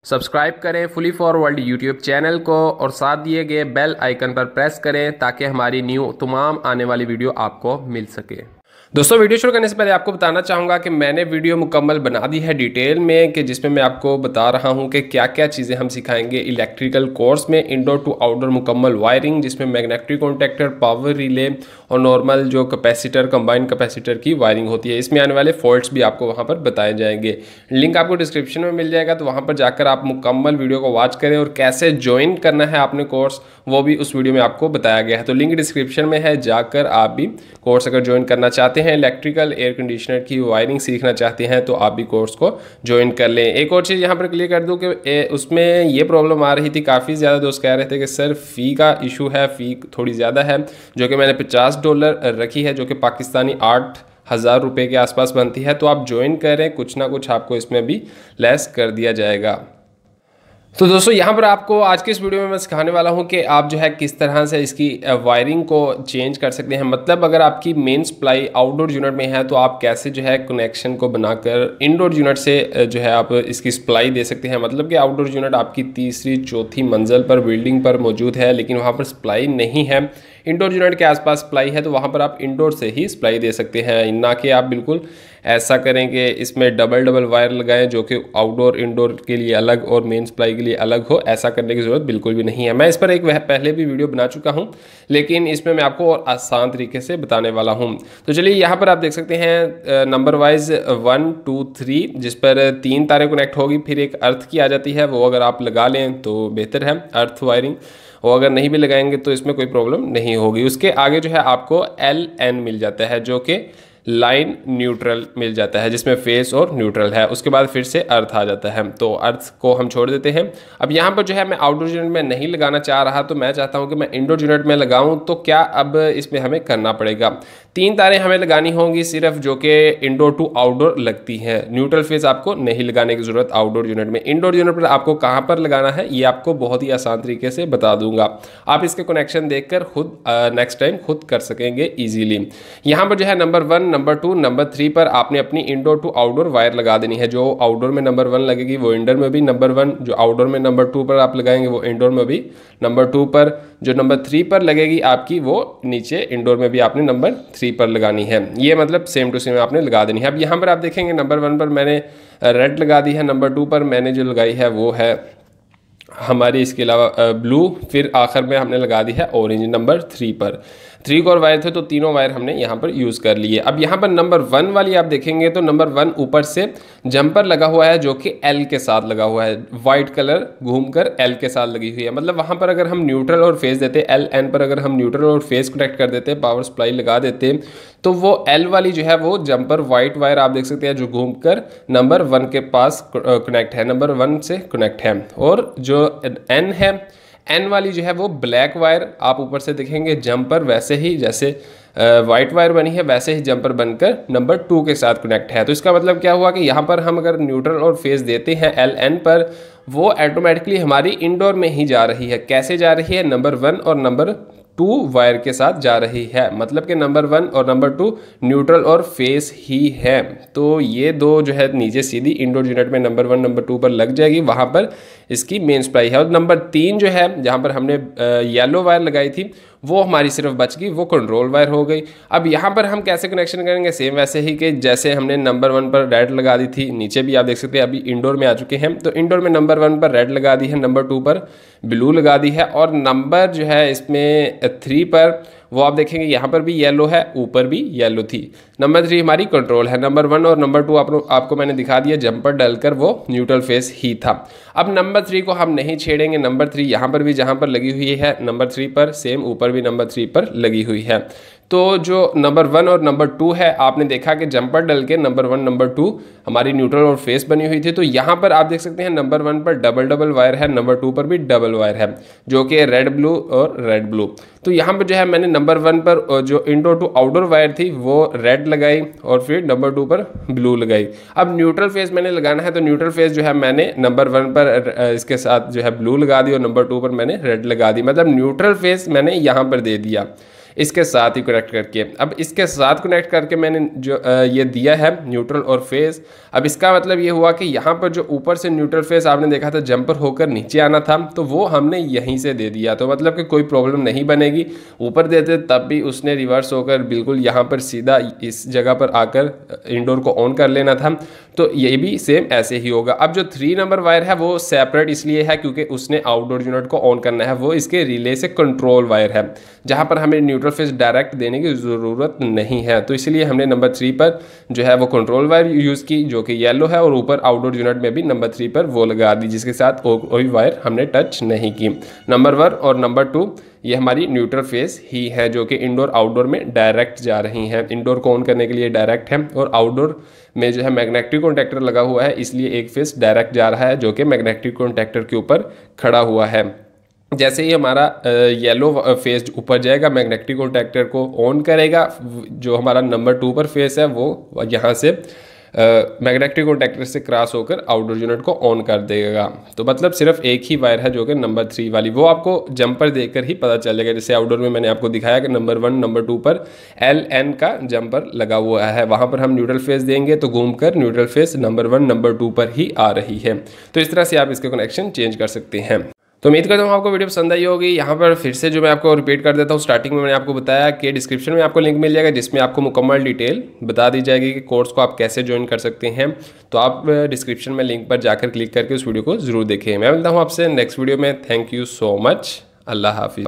Subscribe करें fully forward YouTube channel को और साथ दिए गए बेल आइकन पर प्रेस करें ताकि हमारी न्यू तमाम आने वाली वीडियो आपको मिल सके। दोस्तों, वीडियो शुरू करने से पहले आपको बताना चाहूँगा कि मैंने वीडियो मुकम्मल बना दी है डिटेल में कि जिसमें मैं आपको बता रहा हूँ कि क्या क्या चीज़ें हम सिखाएंगे इलेक्ट्रिकल कोर्स में। इंडोर टू आउटडोर मुकम्मल वायरिंग, जिसमें मैग्नेटिक कॉन्टैक्टर, पावर रिले और नॉर्मल जो कैपेसिटर, कंबाइंड कैपेसिटर की वायरिंग होती है। इसमें आने वाले फॉल्ट्स भी आपको वहाँ पर बताए जाएंगे। लिंक आपको डिस्क्रिप्शन में मिल जाएगा, तो वहाँ पर जाकर आप मुकम्मल वीडियो को वॉच करें और कैसे ज्वाइन करना है आपने कोर्स, वो भी उस वीडियो में आपको बताया गया है। तो लिंक डिस्क्रिप्शन में है, जाकर आप भी कोर्स अगर ज्वाइन करना चाहते हैं, इलेक्ट्रिकल एयर कंडीशनर की वायरिंग सीखना चाहते हैं, तो आप भी कोर्स को ज्वाइन कर लें। एक और चीज़ यहाँ पर क्लियर कर दूँ कि उसमें ये प्रॉब्लम आ रही थी, काफ़ी ज़्यादा दोस्त कह रहे थे कि सर फ़ी का इशू है, फ़ी थोड़ी ज़्यादा है, जो कि मैंने $50 रखी है, जो कि पाकिस्तानी 8,000 रुपये के आसपास बनती है। तो आप ज्वाइन करें, कुछ ना कुछ आपको इसमें भी लेस कर दिया जाएगा। तो दोस्तों, यहाँ पर आपको आज के इस वीडियो में मैं सिखाने वाला हूँ कि आप जो है किस तरह से इसकी वायरिंग को चेंज कर सकते हैं। मतलब अगर आपकी मेन सप्लाई आउटडोर यूनिट में है तो आप कैसे जो है कनेक्शन को बनाकर इंडोर यूनिट से जो है आप इसकी सप्लाई दे सकते हैं। मतलब कि आउटडोर यूनिट आपकी तीसरी चौथी मंजिल पर बिल्डिंग पर मौजूद है, लेकिन वहाँ पर सप्लाई नहीं है, इंडोर यूनिट के आसपास सप्लाई है, तो वहाँ पर आप इंडोर से ही सप्लाई दे सकते हैं। ना कि आप बिल्कुल ऐसा करें कि इसमें डबल वायर लगाएं जो कि आउटडोर इंडोर के लिए अलग और मेन सप्लाई के लिए अलग हो। ऐसा करने की ज़रूरत बिल्कुल भी नहीं है। मैं इस पर एक पहले भी वीडियो बना चुका हूं, लेकिन इसमें मैं आपको और आसान तरीके से बताने वाला हूं। तो चलिए, यहाँ पर आप देख सकते हैं नंबर वाइज 1 2 3, जिस पर 3 तारें कनेक्ट होगी, फिर एक अर्थ की आ जाती है, वो अगर आप लगा लें तो बेहतर है अर्थ वायरिंग, और अगर नहीं भी लगाएंगे तो इसमें कोई प्रॉब्लम नहीं होगी। उसके आगे जो है आपको LN मिल जाता है, जो कि लाइन न्यूट्रल मिल जाता है, जिसमें फेस और न्यूट्रल है। उसके बाद फिर से अर्थ आ जाता है, तो अर्थ को हम छोड़ देते हैं। अब यहाँ पर जो है मैं आउटडोर यूनिट में नहीं लगाना चाह रहा, तो मैं चाहता हूँ कि मैं इंडोर यूनिट में लगाऊँ। तो क्या अब इसमें हमें करना पड़ेगा, 3 तारें हमें लगानी होंगी सिर्फ, जो कि इंडोर टू आउटडोर लगती हैं। न्यूट्रल फेस आपको नहीं लगाने की ज़रूरत आउटडोर यूनिट में। इंडोर यूनिट पर आपको कहाँ पर लगाना है ये आपको बहुत ही आसान तरीके से बता दूंगा। आप इसके कनेक्शन देखकर खुद नेक्स्ट टाइम खुद कर सकेंगे ईजीली। यहाँ पर जो है नंबर 1, नंबर 2, नंबर 3 पर आपने अपनी इंडोर टू आउटडोर वायर लगा देनी है। जो आउटडोर में नंबर 1 लगेगी वो इंडोर में भी नंबर 1, जो आउटडोर में नंबर 2 पर आप लगाएंगे वो इंडोर में भी नंबर 2 पर, जो नंबर 3 पर लगेगी आपकी वो नीचे इंडोर में भी आपने नंबर 3 पर लगानी है। ये मतलब सेम टू सेम आपने लगा देनी है। अब यहाँ पर आप देखेंगे नंबर 1 पर मैंने रेड लगा दी है, नंबर 2 पर मैंने जो लगाई है वो है हमारी, इसके अलावा ब्लू, फिर आखिर में हमने लगा दी है ऑरेंज नंबर 3 पर। 3 और वायर थे तो तीनों वायर हमने यहाँ पर यूज़ कर लिए। अब यहाँ पर नंबर 1 वाली आप देखेंगे तो नंबर 1 ऊपर से जंपर लगा हुआ है, जो कि L के साथ लगा हुआ है, वाइट कलर घूमकर L के साथ लगी हुई है। मतलब वहाँ पर अगर हम न्यूट्रल और फेस देते, LN पर अगर हम न्यूट्रल और फेस कनेक्ट कर देते, पावर सप्लाई लगा देते, तो वो L वाली जो है वो जंपर वाइट वायर आप देख सकते हैं जो घूमकर नंबर 1 के पास कनेक्ट है, नंबर 1 से कनेक्ट है। और जो N है, N वाली जो है वो ब्लैक वायर आप ऊपर से देखेंगे जंपर वैसे ही जैसे वाइट वायर बनी है वैसे ही जंपर बनकर नंबर 2 के साथ कनेक्ट है। तो इसका मतलब क्या हुआ कि यहाँ पर हम अगर न्यूट्रल और फेस देते हैं LN पर, वो ऑटोमेटिकली हमारी इंडोर में ही जा रही है। कैसे जा रही है, नंबर 1 और नंबर 2 वायर के साथ जा रही है। मतलब कि नंबर 1 और नंबर 2 न्यूट्रल और फेस ही है। तो ये दो जो है नीचे सीधी इंडोर यूनिट में नंबर 1 नंबर 2 पर लग जाएगी, वहाँ पर इसकी मेन सप्लाई है। और नंबर 3 जो है जहाँ पर हमने येलो वायर लगाई थी वो हमारी सिर्फ बच गई, वो कंट्रोल वायर हो गई। अब यहाँ पर हम कैसे कनेक्शन करेंगे, सेम वैसे ही कि जैसे हमने नंबर 1 पर रेड लगा दी थी, नीचे भी आप देख सकते हैं अभी इंडोर में आ चुके हैं। तो इंडोर में नंबर 1 पर रेड लगा दी है, नंबर 2 पर ब्लू लगा दी है, और नंबर जो है इसमें 3 पर वो आप देखेंगे यहाँ पर भी येलो है, ऊपर भी येलो थी। नंबर 3 हमारी कंट्रोल है। नंबर 1 और नंबर 2 आपको मैंने दिखा दिया जंपर डालकर वो न्यूट्रल फेस ही था। अब नंबर 3 को हम नहीं छेड़ेंगे। नंबर 3 यहाँ पर भी जहाँ पर लगी हुई है नंबर 3 पर, सेम ऊपर भी नंबर 3 पर लगी हुई है। तो जो नंबर 1 और नंबर 2 है, आपने देखा कि जंपर डल के नंबर 1 नंबर 2 हमारी न्यूट्रल और फेस बनी हुई थी। तो यहाँ पर आप देख सकते हैं नंबर 1 पर डबल वायर है, नंबर 2 पर भी डबल वायर है, जो कि रेड ब्लू और रेड ब्लू। तो यहाँ पर जो है मैंने नंबर 1 पर जो इंडोर टू आउटडोर वायर थी वो रेड लगाई और फिर नंबर 2 पर ब्लू लगाई। अब न्यूट्रल फेस मैंने लगाना है, तो न्यूट्रल फेस जो है मैंने नंबर 1 पर इसके साथ जो है ब्लू लगा दी और नंबर 2 पर मैंने रेड लगा दी। मतलब न्यूट्रल फेस मैंने यहाँ पर दे दिया। इसके साथ ही कनेक्ट करके। अब इसके साथ कनेक्ट करके मैंने जो ये दिया है न्यूट्रल और फेस। अब इसका मतलब ये हुआ कि यहाँ पर जो ऊपर से न्यूट्रल फेस आपने देखा था जंपर होकर नीचे आना था, तो वो हमने यहीं से दे दिया, तो मतलब कि कोई प्रॉब्लम नहीं बनेगी। ऊपर देते तब भी उसने रिवर्स होकर बिल्कुल यहाँ पर सीधा इस जगह पर आकर इंडोर को ऑन कर लेना था, तो ये भी सेम ऐसे ही होगा। अब जो 3 नंबर वायर है वो सेपरेट इसलिए है क्योंकि उसने आउटडोर यूनिट को ऑन करना है, वो इसके रिले से कंट्रोल वायर है, जहाँ पर हमें न्यूट्रल फेस डायरेक्ट देने की ज़रूरत नहीं है। तो इसलिए हमने नंबर 3 पर जो है वो कंट्रोल वायर यूज़ की जो कि येलो है, और ऊपर आउटडोर यूनिट में भी नंबर 3 पर वो लगा दी जिसके साथ कोई वायर हमने टच नहीं की। नंबर 1 और नंबर 2 ये हमारी न्यूट्रल फेस ही है जो कि इंडोर आउटडोर में डायरेक्ट जा रही हैं। इंडोर को ऑन करने के लिए डायरेक्ट है, और आउटडोर में जो है मैग्नेटिक कॉन्टैक्टर लगा हुआ है, इसलिए एक फेस डायरेक्ट जा रहा है जो कि मैग्नेटिक कॉन्टैक्टर के ऊपर खड़ा हुआ है। जैसे ही हमारा येलो फेस ऊपर जाएगा, मैग्नेटिक कॉन्टैक्टर को ऑन करेगा, जो हमारा नंबर 2 पर फेस है वो यहाँ से मैग्नेटिक कॉन्टैक्टर से क्रॉस होकर आउटडोर यूनिट को ऑन कर देगा। तो मतलब सिर्फ एक ही वायर है जो कि नंबर 3 वाली, वो आपको जंपर देखकर ही पता चल जाएगा। जैसे आउटडोर में मैंने आपको दिखाया कि नंबर 1 नंबर 2 पर LN का जंपर लगा हुआ है, वहाँ पर हम न्यूट्रल फेस देंगे तो घूमकर न्यूट्रल फेस नंबर 1 नंबर 2 पर ही आ रही है। तो इस तरह से आप इसके कनेक्शन चेंज कर सकते हैं। तो उम्मीद करता हूँ आपको वीडियो पसंद आई होगी। यहाँ पर फिर से जो मैं आपको रिपीट कर देता हूँ, स्टार्टिंग में मैंने आपको बताया कि डिस्क्रिप्शन में आपको लिंक मिल जाएगा जिसमें आपको मुकम्मल डिटेल बता दी जाएगी कि कोर्स को आप कैसे ज्वाइन कर सकते हैं। तो आप डिस्क्रिप्शन में लिंक पर जाकर क्लिक करके उस वीडियो को ज़रूर देखें। मैं मिलता हूँ आपसे नेक्स्ट वीडियो में। Thank you so much. अल्लाह हाफिज़।